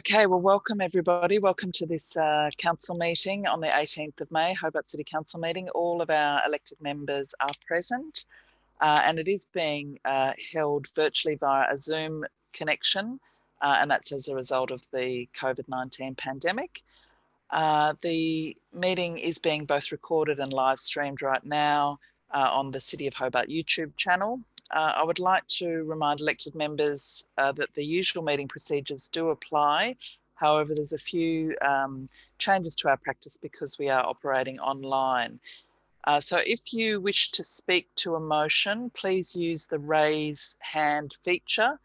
Okay, well, welcome everybody. Welcome to this council meeting on the 18th of May, Hobart City Council meeting. All of our elected members are present and it is being held virtually via a Zoom connection, and that's as a result of the COVID-19 pandemic. The meeting is being both recorded and live streamed right now on the City of Hobart YouTube channel. I would like to remind elected members that the usual meeting procedures do apply. However, there's a few changes to our practice because we are operating online. So if you wish to speak to a motion, please use the raise hand feature.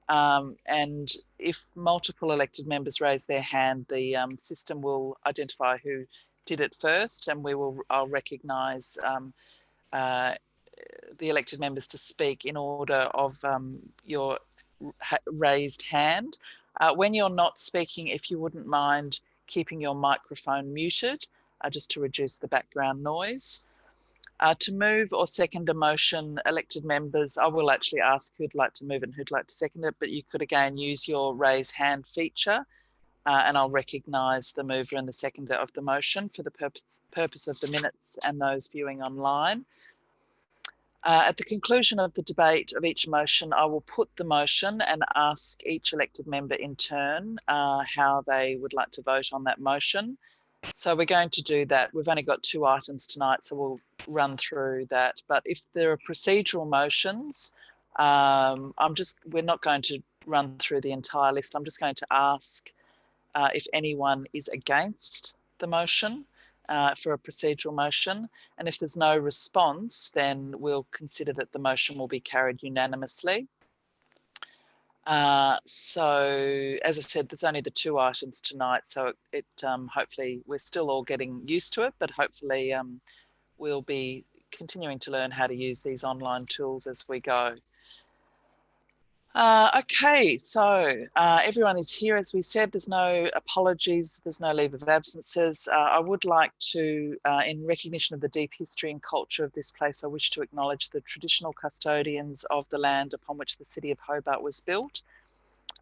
And if multiple elected members raise their hand, the system will identify who did it first, and I'll recognise the elected members to speak in order of your raised hand. When you're not speaking, if you wouldn't mind keeping your microphone muted, just to reduce the background noise. To move or second a motion, elected members, I will actually ask who'd like to move it and who'd like to second it, but you could again use your raise hand feature and I'll recognise the mover and the seconder of the motion for the purpose of the minutes and those viewing online. At the conclusion of the debate of each motion, I will put the motion and ask each elected member in turn how they would like to vote on that motion. So we're going to do that. We've only got 2 items tonight, so we'll run through that. But if there are procedural motions, we're not going to run through the entire list. I'm just going to ask if anyone is against the motion for a procedural motion. And if there's no response, then we'll consider that the motion will be carried unanimously. So as I said, there's only the 2 items tonight, so it hopefully we're still all getting used to it, but hopefully we'll be continuing to learn how to use these online tools as we go. Okay, so everyone is here. As we said, there's no apologies, there's no leave of absences. I would like to, in recognition of the deep history and culture of this place, I wish to acknowledge the traditional custodians of the land upon which the City of Hobart was built.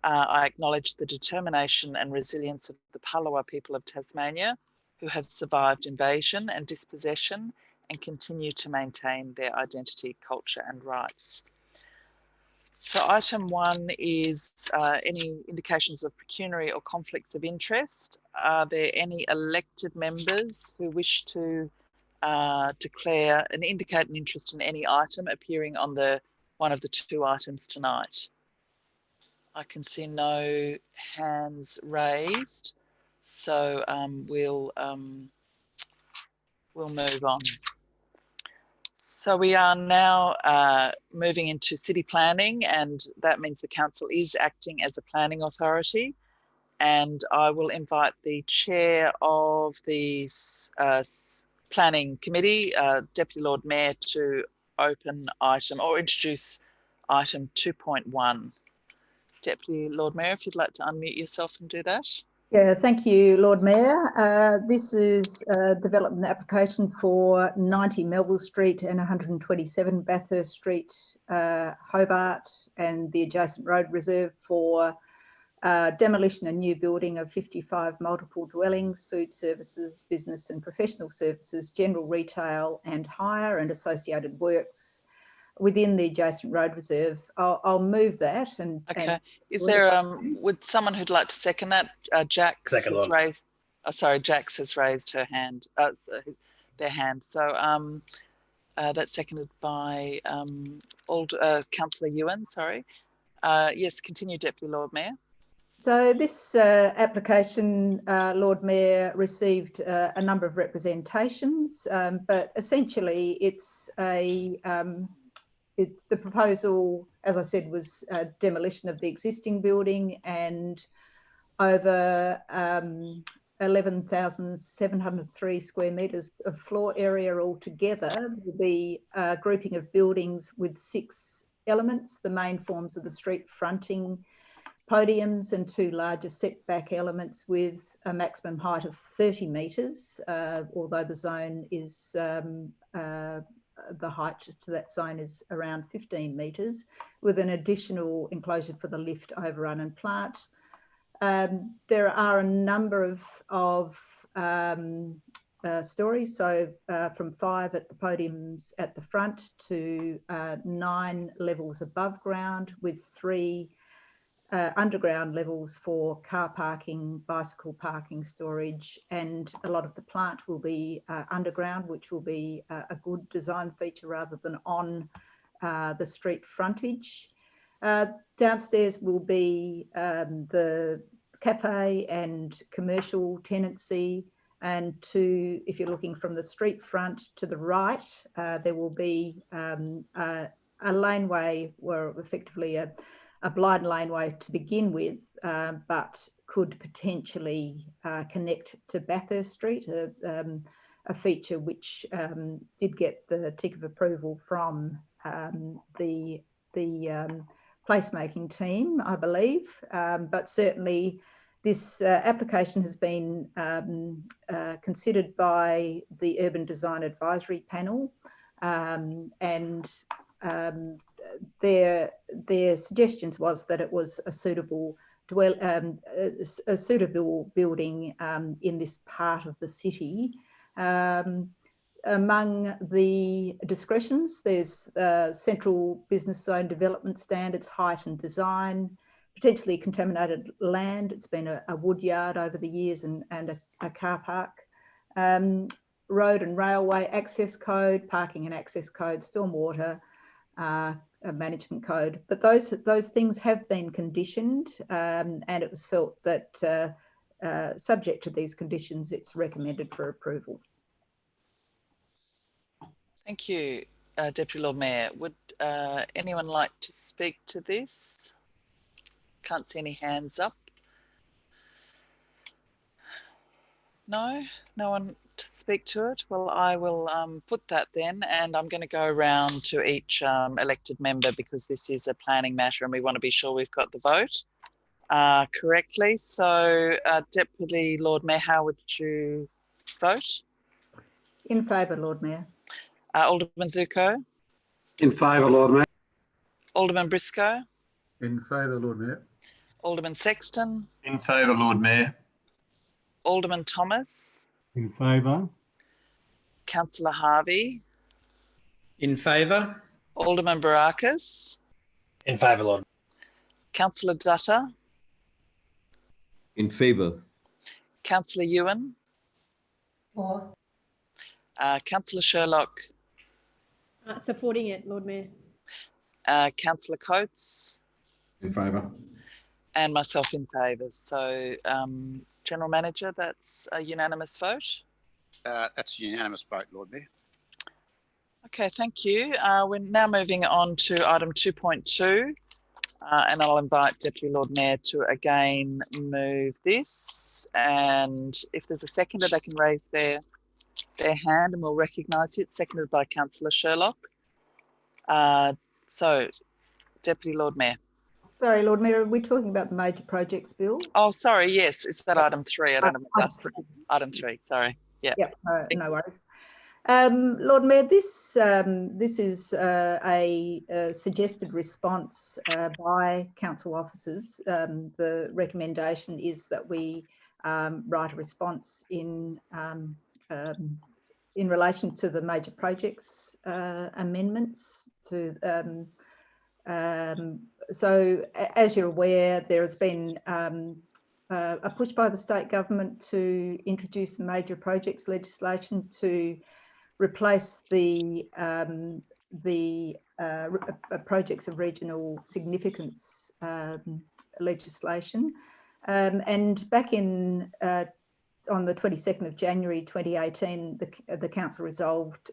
I acknowledge the determination and resilience of the Palawa people of Tasmania, who have survived invasion and dispossession and continue to maintain their identity, culture and rights. So item 1 is any indications of pecuniary or conflicts of interest. Are there any elected members who wish to declare and indicate an interest in any item appearing on one of the 2 items tonight? I can see no hands raised, so we'll move on. So we are now moving into city planning, and that means the council is acting as a planning authority. And I will invite the chair of the planning committee, Deputy Lord Mayor, to open item or introduce item 2.1. Deputy Lord Mayor, if you'd like to unmute yourself and do that. Yeah, thank you, Lord Mayor. This is a development application for 90 Melville Street and 127 Bathurst Street, Hobart, and the adjacent road reserve for demolition and new building of 55 multiple dwellings, food services, business and professional services, general retail and hire and associated works within the adjacent road reserve. I'll move that. And okay. Is there would someone who'd like to second that? Jax has raised. Sorry, Jax has raised her hand. Their hand. So that's seconded by Councillor Ewan. Sorry. Yes, continue, Deputy Lord Mayor. So this application, Lord Mayor, received a number of representations, but essentially it's the proposal, as I said, was demolition of the existing building, and over 11,703 square metres of floor area altogether will be a grouping of buildings with 6 elements: the main forms of the street fronting, podiums, and 2 larger setback elements with a maximum height of 30 metres, although the zone is the height to that zone is around 15 metres, with an additional enclosure for the lift, overrun and plant. There are a number of stories, so from 5 at the podiums at the front to 9 levels above ground, with 3 underground levels for car parking, bicycle parking, storage, and a lot of the plant will be underground, which will be a good design feature rather than on the street frontage. Downstairs will be the cafe and commercial tenancy, and if you're looking from the street front to the right, there will be a laneway, or effectively a blind laneway to begin with, but could potentially connect to Bathurst Street, a feature which did get the tick of approval from the placemaking team, I believe, but certainly this application has been considered by the Urban Design Advisory Panel, and their suggestions was that it was a suitable building in this part of the city. Among the discretions, there's central business zone development standards, height and design, potentially contaminated land. It's been a wood yard over the years and a car park. Road and railway access code, parking and access code, stormwater management code. But those things have been conditioned, and it was felt that subject to these conditions, it's recommended for approval. Thank you, Deputy Lord Mayor. Would anyone like to speak to this? Can't see any hands up. No one to speak to it. Well, I will put that then, and I'm going to go around to each elected member, because this is a planning matter and we want to be sure we've got the vote correctly. So, Deputy Lord Mayor, how would you vote? In favour, Lord Mayor. Alderman Zuko? In favour, Lord Mayor. Alderman Briscoe? In favour, Lord Mayor. Alderman Sexton? In favour, Lord Mayor. Alderman Thomas? In favour. Councillor Harvey? In favour. Alderman Barakis? In favour, Lord. Councillor Dutta? In favour. Councillor Ewan? For. Councillor Sherlock? Supporting it, Lord Mayor. Councillor Coates? In favour. And myself in favour. So, General Manager, that's a unanimous vote? That's a unanimous vote, Lord Mayor. Okay, thank you. We're now moving on to item 2.2, and I'll invite Deputy Lord Mayor to again move this. And if there's a seconder, they can raise their hand and we'll recognise it. Seconded by Councillor Sherlock. So, Deputy Lord Mayor. Sorry, Lord Mayor, are we talking about the major projects bill? Oh, sorry, yes, it's that item 3. I don't have item 3, sorry. Yeah. Yep, no worries. Lord Mayor, this is a suggested response by council officers. The recommendation is that we write a response in relation to the major projects amendments to. So, as you're aware, there has been a push by the state government to introduce the major projects legislation to replace the projects of regional significance legislation. And back in on the 22nd of January 2018, the council resolved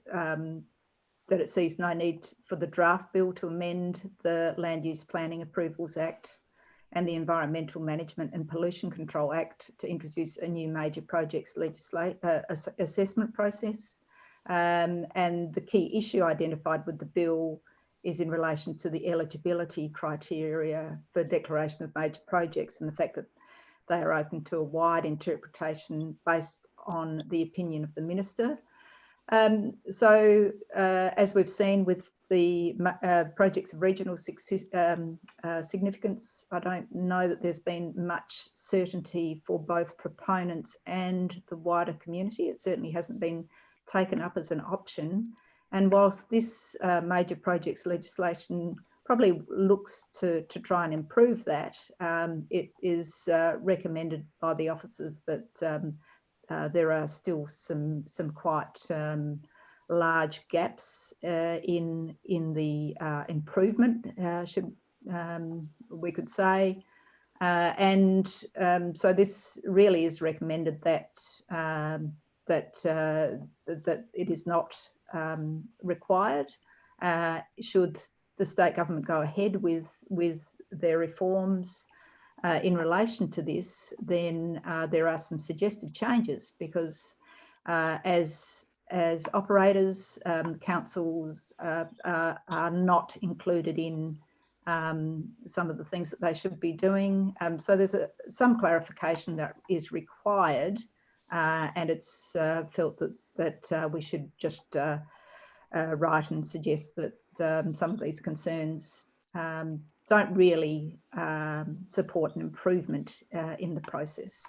that it sees no need for the draft bill to amend the Land Use Planning Approvals Act and the Environmental Management and Pollution Control Act to introduce a new major projects assessment process. And the key issue identified with the bill is in relation to the eligibility criteria for declaration of major projects and the fact that they are open to a wide interpretation based on the opinion of the Minister. As we've seen with the projects of regional significance, I don't know that there's been much certainty for both proponents and the wider community. It certainly hasn't been taken up as an option. And whilst this major projects legislation probably looks to try and improve that, it is recommended by the officers that there are still some quite large gaps in the improvement, we could say, so this really is recommended that that it is not required. Should the state government go ahead with their reforms in relation to this, then there are some suggested changes, because as operators, councils are not included in some of the things that they should be doing. So there's some clarification that is required, and it's felt that we should just write and suggest that some of these concerns don't really support an improvement in the process.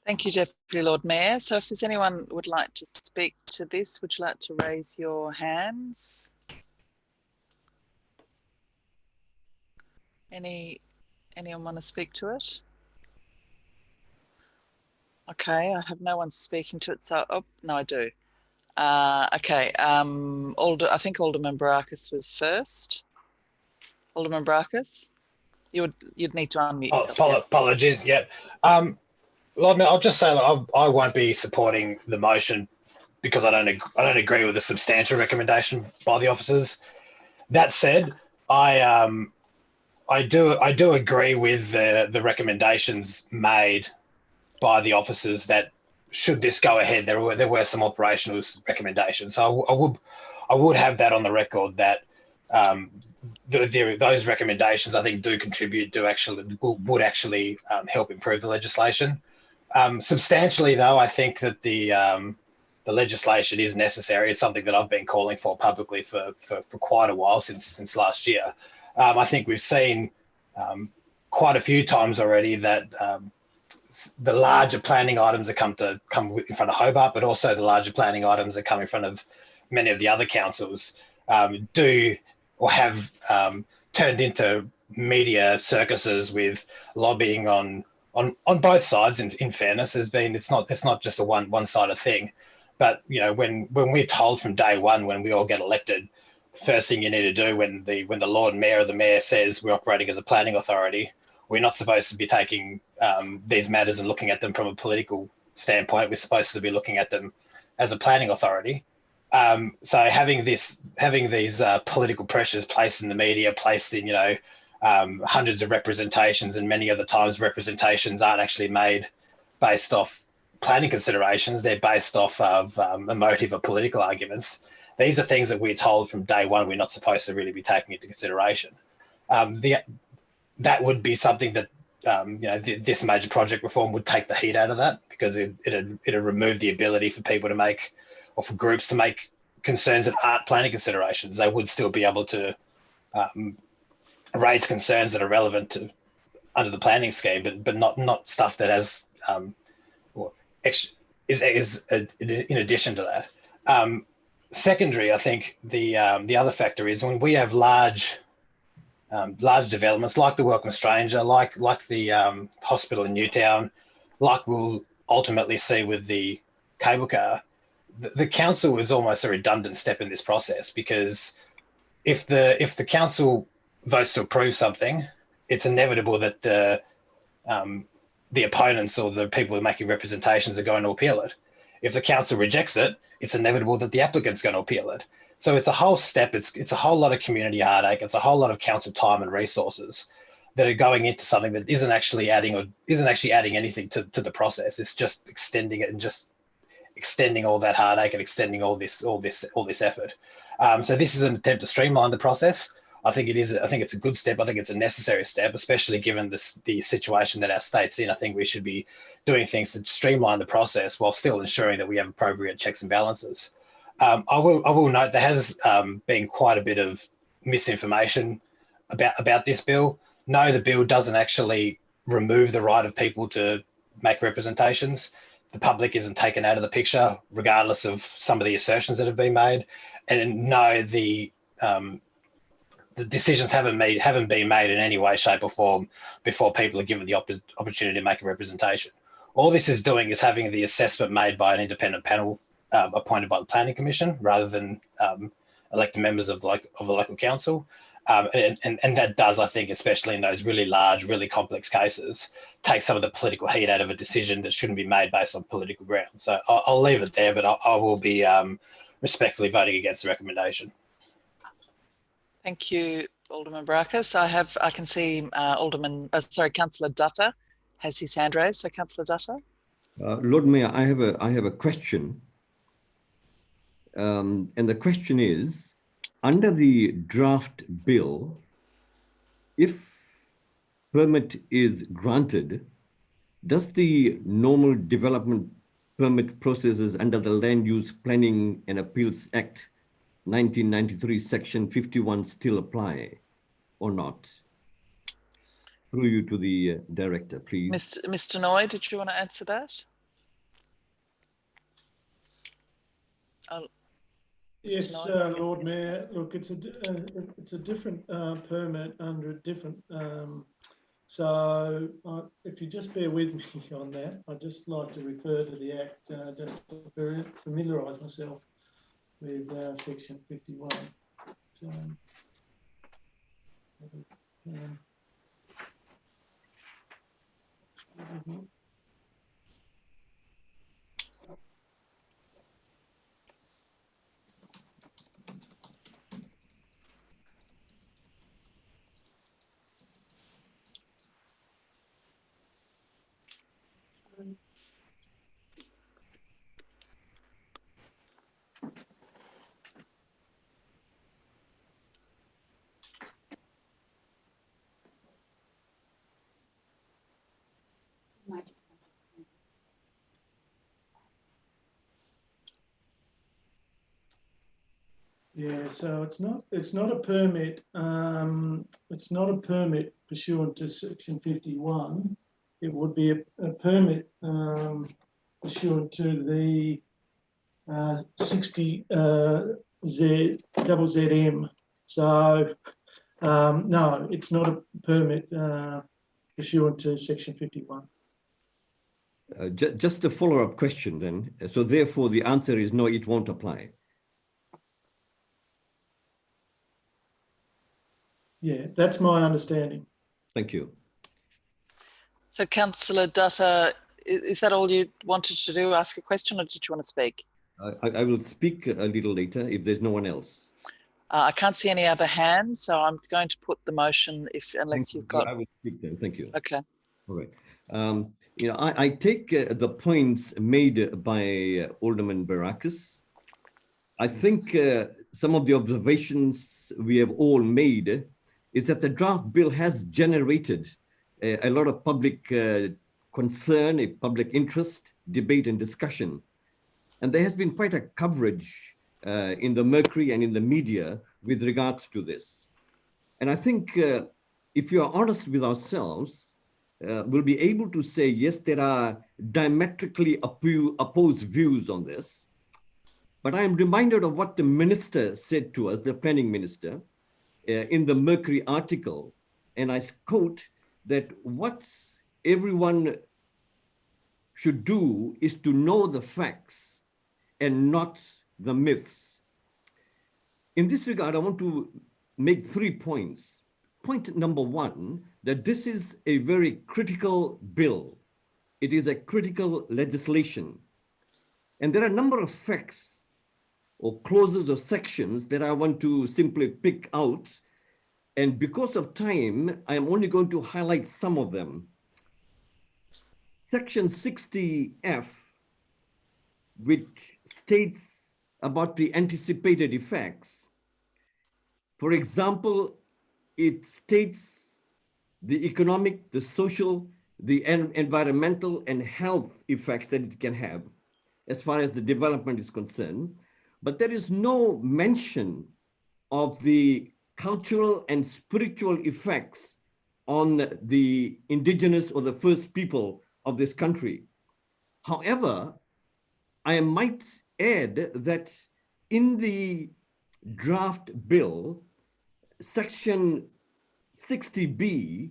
Thank you, Deputy Lord Mayor. So if there's anyone would like to speak to this, would you like to raise your hands? Anyone want to speak to it? Okay, I have no one speaking to it, so, oh, no, I do. Okay, I think Alderman Barakis was first. Alderman Barakis, you'd need to unmute yourself. Oh, apologies, yeah. Lord Mayor, I'll just say that I won't be supporting the motion because I don't agree with the substantial recommendation by the officers. That said, I do agree with the recommendations made by the officers that should this go ahead, there were some operational recommendations. So I would have that on the record that those recommendations I think do contribute to would actually help improve the legislation. Substantially, though, I think that the legislation is necessary. It's something that I've been calling for publicly for quite a while, since last year. I think we've seen quite a few times already that the larger planning items that come in front of Hobart, but also the larger planning items that come in front of many of the other councils do or have turned into media circuses with lobbying on both sides. In fairness, it's not just a one-sided thing. But you know, when we're told from day one, when we all get elected, first thing you need to do when the Lord Mayor or the Mayor says we're operating as a planning authority, we're not supposed to be taking these matters and looking at them from a political standpoint. We're supposed to be looking at them as a planning authority. So having these political pressures placed in the media, placed in hundreds of representations, and many of the times representations aren't actually made based off planning considerations. They're based off of emotive or political arguments. These are things that we're told from day one we're not supposed to really be taking into consideration. That would be something that this major project reform would take the heat out of that, because it'd remove the ability for people to make, or for groups to make, concerns that aren't planning considerations. They would still be able to raise concerns that are relevant under the planning scheme, but not stuff that has is in addition to that. Secondary, I think the other factor is when we have large developments like the Welcome Stranger, like the hospital in Newtown, like we'll ultimately see with the cable car, the council is almost a redundant step in this process, because if the council votes to approve something, it's inevitable that the opponents or the people who are making representations are going to appeal it. If the council rejects it, it's inevitable that the applicant's going to appeal it. So it's a whole step. It's a whole lot of community heartache. It's a whole lot of council time and resources that are going into something that isn't actually adding anything to the process. It's just extending it and just extending all that heartache and extending all this effort. So this is an attempt to streamline the process. I think it's a good step. I think it's a necessary step, especially given the situation that our state's in. I think we should be doing things to streamline the process while still ensuring that we have appropriate checks and balances. I will note there has been quite a bit of misinformation about this bill. No, the bill doesn't actually remove the right of people to make representations. The public isn't taken out of the picture, regardless of some of the assertions that have been made. And no, the decisions haven't been made in any way, shape, or form before people are given the opportunity to make a representation. All this is doing is having the assessment made by an independent panel appointed by the Planning Commission, rather than elected members of the local council. And that does, I think, especially in those really large, really complex cases, take some of the political heat out of a decision that shouldn't be made based on political grounds. So I'll leave it there, but I will be respectfully voting against the recommendation. Thank you, Alderman Barakis. I can see Councillor Dutta has his hand raised. So Councillor Dutta. Lord Mayor, I have a question. And the question is, under the draft bill, if permit is granted, does the normal development permit processes under the Land Use Planning and Appeals Act 1993 section 51 still apply or not? Through you to the director, please. Mr. Noy, did you want to answer that? Yes, Lord Mayor. Look, it's a different permit under a different. So if you just bear with me on that, I'd just like to refer to the Act just to familiarise myself with section 51. Yeah, so it's not a permit. It's not a permit pursuant to section 51. It would be a permit pursuant to the 60 ZZM. So no, it's not a permit pursuant to section 51. Just a follow-up question then. So therefore the answer is no, it won't apply. Yeah, that's my understanding. Thank you. So Councillor Dutta, is that all you wanted to do, ask a question, or did you want to speak? I will speak a little later if there's no one else. I can't see any other hands, so I'm going to put the motion unless you've got... I will speak then, thank you. Okay. All right. I take the points made by Alderman Barakis. I think some of the observations we have all made is that the draft bill has generated a lot of public concern, a public interest, debate and discussion. And there has been quite a coverage in the Mercury and in the media with regards to this. And I think if you are honest with ourselves, we'll be able to say, yes, there are diametrically opposed views on this. But I am reminded of what the minister said to us, the planning minister, in the Mercury article. And I quote that what everyone should do is to know the facts and not the myths. In this regard, I want to make 3 points. Point number one, that this is a very critical bill. It is a critical legislation. And there are a number of facts or clauses or sections that I want to simply pick out. And because of time, I am only going to highlight some of them. Section 60F, which states about the anticipated effects. For example, it states the economic, the social, the environmental and health effects that it can have as far as the development is concerned. But there is no mention of the cultural and spiritual effects on the indigenous or the first people of this country. However, I might add that in the draft bill, section 60B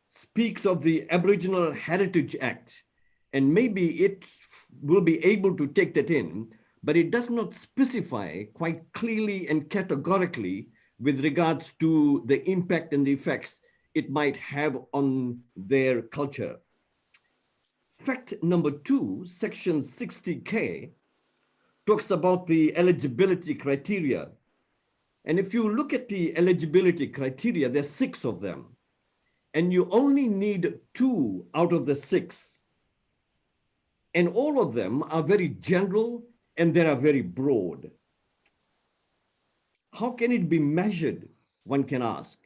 speaks of the Aboriginal Heritage Act, and maybe it will be able to take that in, but it does not specify quite clearly and categorically with regards to the impact and the effects it might have on their culture. Fact number 2, section 60K, talks about the eligibility criteria. And if you look at the eligibility criteria, there's 6 of them. And you only need 2 out of the 6. And all of them are very general and they are very broad. How can it be measured, one can ask?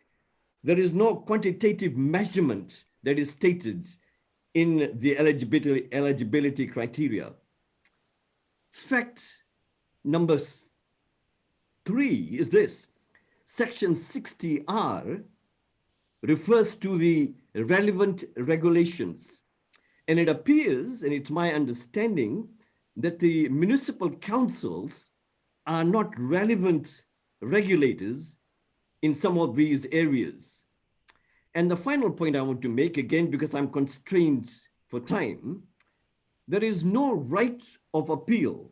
There is no quantitative measurement that is stated in the eligibility criteria. Fact number 3 is this. Section 60R refers to the relevant regulations. And it appears, and it's my understanding, that the municipal councils are not relevant regulators in some of these areas. And the final point I want to make, again, because I'm constrained for time, there is no right of appeal.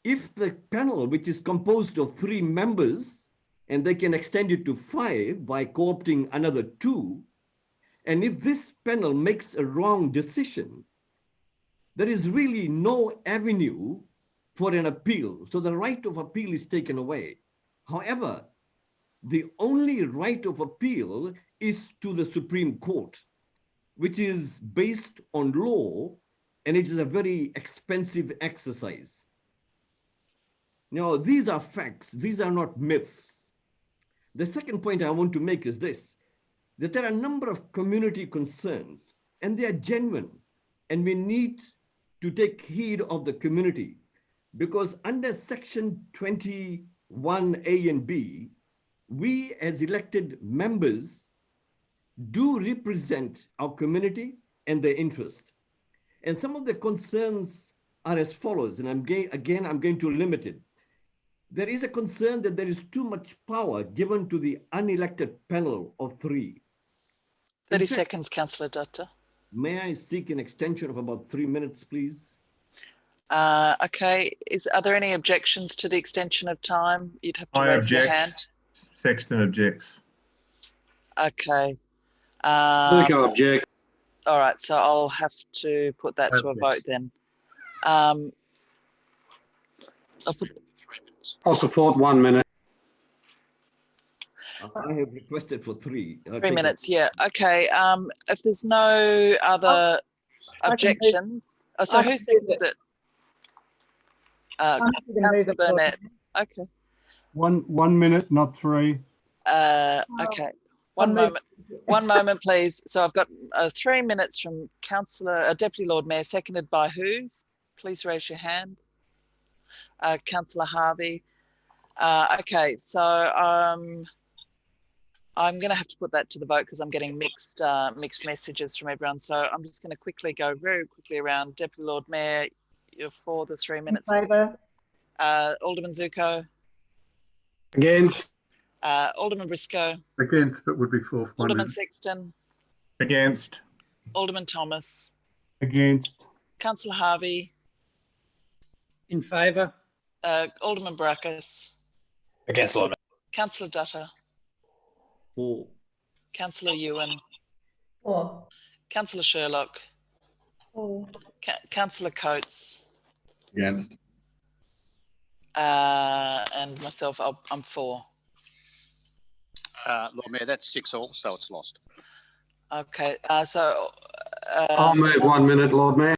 If the panel, which is composed of 3 members, and they can extend it to 5 by co-opting another 2, and if this panel makes a wrong decision, there is really no avenue for an appeal. So the right of appeal is taken away. However, the only right of appeal is to the Supreme Court, which is based on law, and it is a very expensive exercise. Now, these are facts. These are not myths. The second point I want to make is this, that there are a number of community concerns, and they are genuine, and we need to take heed of the community, because under section 21A and B, we as elected members do represent our community and their interest. And some of the concerns are as follows, and I'm going to limit it. There is a concern that there is too much power given to the unelected panel of 3. 30 seconds, Councillor Dutta. May I seek an extension of about 3 minutes, please? Okay, are there any objections to the extension of time? You'd have to raise your hand. Sexton objects. Okay. Zuko object. All right, so I'll have to put that to a vote then. I'll support 1 minute. I have requested for 3. 3 minutes, yeah. Okay, if there's no other objections. Oh, so who seconded it? Councillor Burnett. Okay. 1 minute, not 3. Okay. One moment, please. So I've got 3 minutes from Deputy Lord Mayor, seconded by who? Please raise your hand. Councillor Harvey. Okay, so I'm going to have to put that to the vote because I'm getting mixed messages from everyone. So I'm just going to very quickly around. Deputy Lord Mayor, you're for the 3 minutes. In favour. Alderman Zuko. Against. Alderman Briscoe. Against, but would be for 1 Alderman minute. Sexton. Against. Alderman Thomas. Against. Councillor Harvey. In favour. Alderman Baracus. Against, Lord Mayor. Councillor Dutta. For. Councillor Ewan. For. Councillor Sherlock. For. Councillor Coates. Against. And myself, I'm for. Lord Mayor, that's 6-all, so it's lost. Okay, so... I'll move 1 minute, Lord Mayor.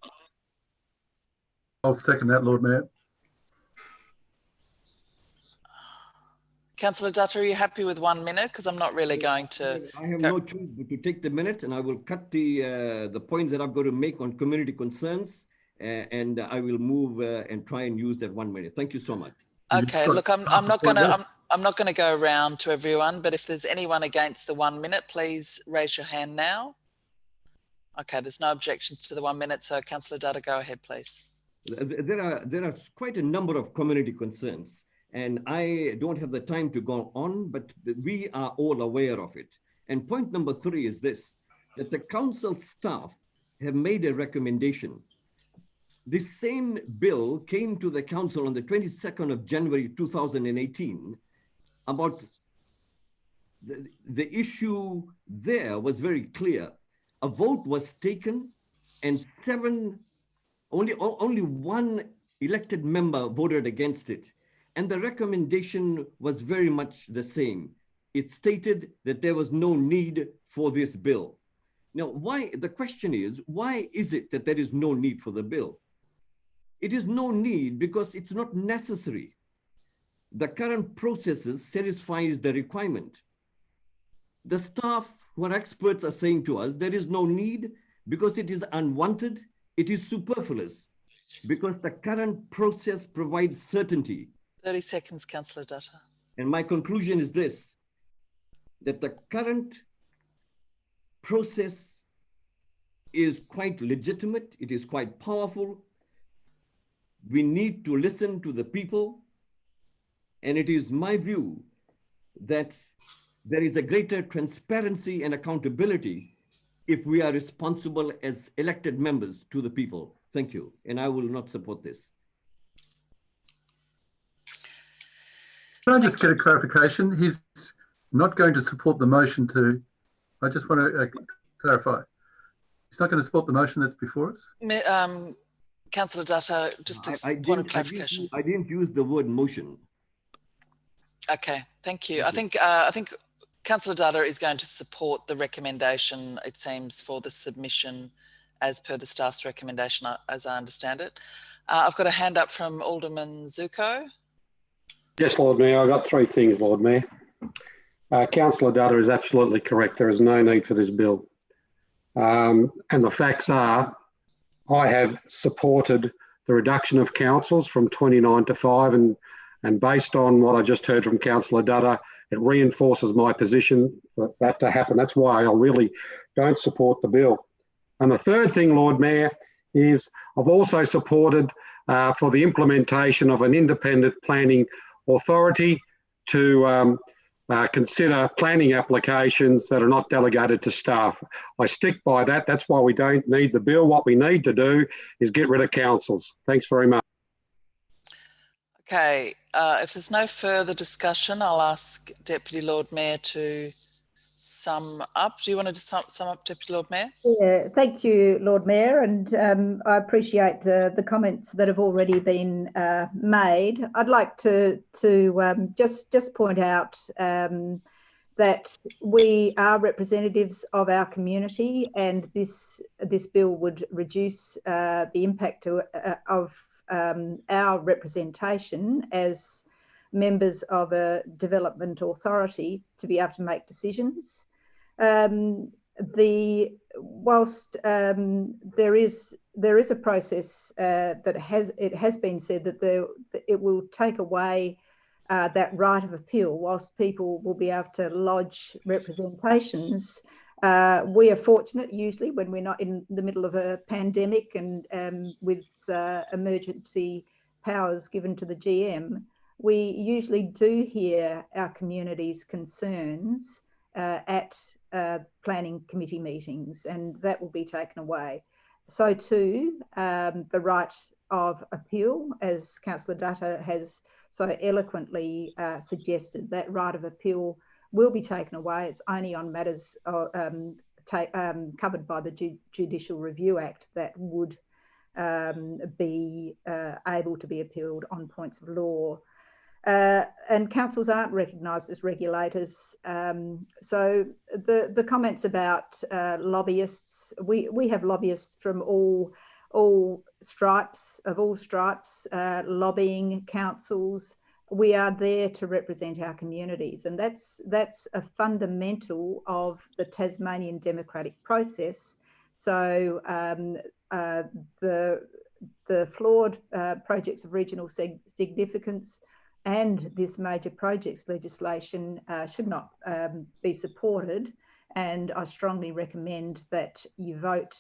I'll second that, Lord Mayor. Councillor Dutta, are you happy with 1 minute? Because I'm not really going to. I have no choice but to take the minute, and I will cut the points that I've got to make on community concerns, and I will move and try and use that 1 minute. Thank you so much. Okay, look, I'm not going to go around to everyone, but if there's anyone against the 1 minute, please raise your hand now. Okay, there's no objections to the 1 minute, so Councillor Dutta, go ahead, please. There are quite a number of community concerns, and I don't have the time to go on, but we are all aware of it. And point number 3 is this, that the council staff have made a recommendation. This same bill came to the council on the 22nd of January 2018 about the issue there was very clear. A vote was taken and only one elected member voted against it. And the recommendation was very much the same. It stated that there was no need for this bill. Now, the question is, why is it that there is no need for the bill? It is no need because it's not necessary. The current processes satisfies the requirement. The staff who are experts are saying to us, there is no need because it is unwanted, it is superfluous, because the current process provides certainty. 30 seconds, Councillor Dutta. And my conclusion is this, that the current process is quite legitimate, it is quite powerful. We need to listen to the people. And it is my view that there is a greater transparency and accountability if we are responsible as elected members to the people. Thank you. And I will not support this. Can I just get a clarification? He's not going to support the motion to, I just want to clarify. He's not going to support the motion that's before us? Councillor Dutta, just a point of clarification. I didn't use the word motion. Okay, thank you. I think Councillor Dutta is going to support the recommendation, it seems, for the submission as per the staff's recommendation, as I understand it. I've got a hand up from Alderman Zuko. Yes, Lord Mayor, I've got 3 things, Lord Mayor. Councillor Dutta is absolutely correct. There is no need for this bill. And the facts are, I have supported the reduction of councils from 29 to 5, and based on what I just heard from Councillor Dutta, it reinforces my position for that to happen. That's why I really don't support the bill. And the third thing, Lord Mayor, is I've also supported for the implementation of an independent planning authority to consider planning applications that are not delegated to staff. I stick by that. That's why we don't need the bill. What we need to do is get rid of councils. Thanks very much. Okay, if there's no further discussion, I'll ask Deputy Lord Mayor to sum up. Do you want to sum up, Deputy Lord Mayor? Yeah, thank you, Lord Mayor, and I appreciate the comments that have already been made. I'd like to just point out that we are representatives of our community, and this bill would reduce the impact of our representation as members of a development authority to be able to make decisions. Whilst there is a process that has been said that it will take away that right of appeal, whilst people will be able to lodge representations. We are fortunate usually when we're not in the middle of a pandemic and with emergency powers given to the GM, we usually do hear our community's concerns at planning committee meetings, and that will be taken away. So too, the right of appeal, as Councillor Dutta has so eloquently suggested, that right of appeal will be taken away. It's only on matters covered by the Judicial Review Act that would be able to be appealed on points of law. And councils aren't recognised as regulators. So the comments about lobbyists, we have lobbyists from all stripes, lobbying councils we are there to represent our communities, and that's a fundamental of the Tasmanian democratic process. So the flawed projects of regional significance and this major projects legislation should not be supported, and I strongly recommend that you vote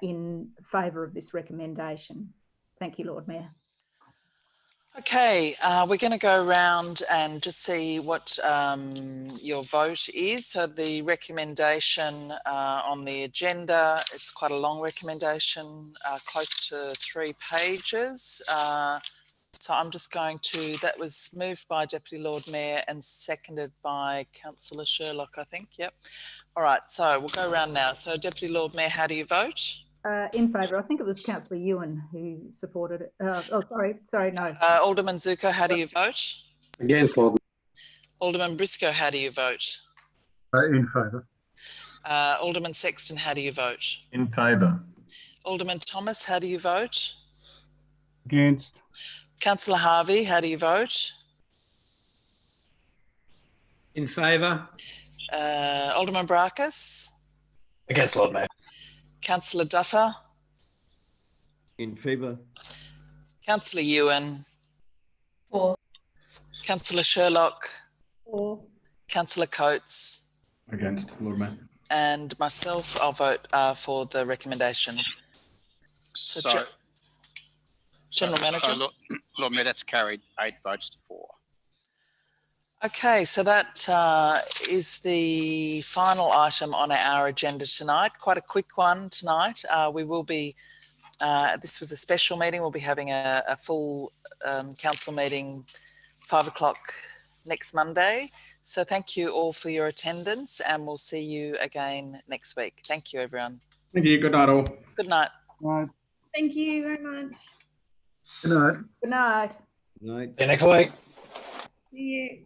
in favour of this recommendation. Thank you, Lord Mayor. Okay, we're going to go around and just see what your vote is. So the recommendation on the agenda, it's quite a long recommendation, close to 3 pages. So I'm just going to, that was moved by Deputy Lord Mayor and seconded by Councillor Sherlock, I think. Yep. All right, so we'll go around now. So Deputy Lord Mayor, how do you vote? In favour. I think it was Councillor Ewan who supported it. Oh, sorry, no. Alderman Zuko, how do you vote? Against, Lord. Alderman Briscoe, how do you vote? In favour. Alderman Sexton, how do you vote? In favour. Alderman Thomas, how do you vote? Against. Councillor Harvey, how do you vote? In favour. Alderman Baracus? Against, Lord Mayor. Councillor Dutta? In favour. Councillor Ewan? For. Councillor Sherlock? For. Councillor Coates? Against, Lord Mayor. And myself, I'll vote for the recommendation. So General Manager? Lord Mayor, that's carried 8 votes to 4. Okay, so that is the final item on our agenda tonight. Quite a quick one tonight. We will be, this was a special meeting. We'll be having a full council meeting 5 o'clock next Monday. So thank you all for your attendance, and we'll see you again next week. Thank you, everyone. Thank you. Good night, all. Good night. Bye. Thank you very much. Good night. Good night. Right. See you next week. See you.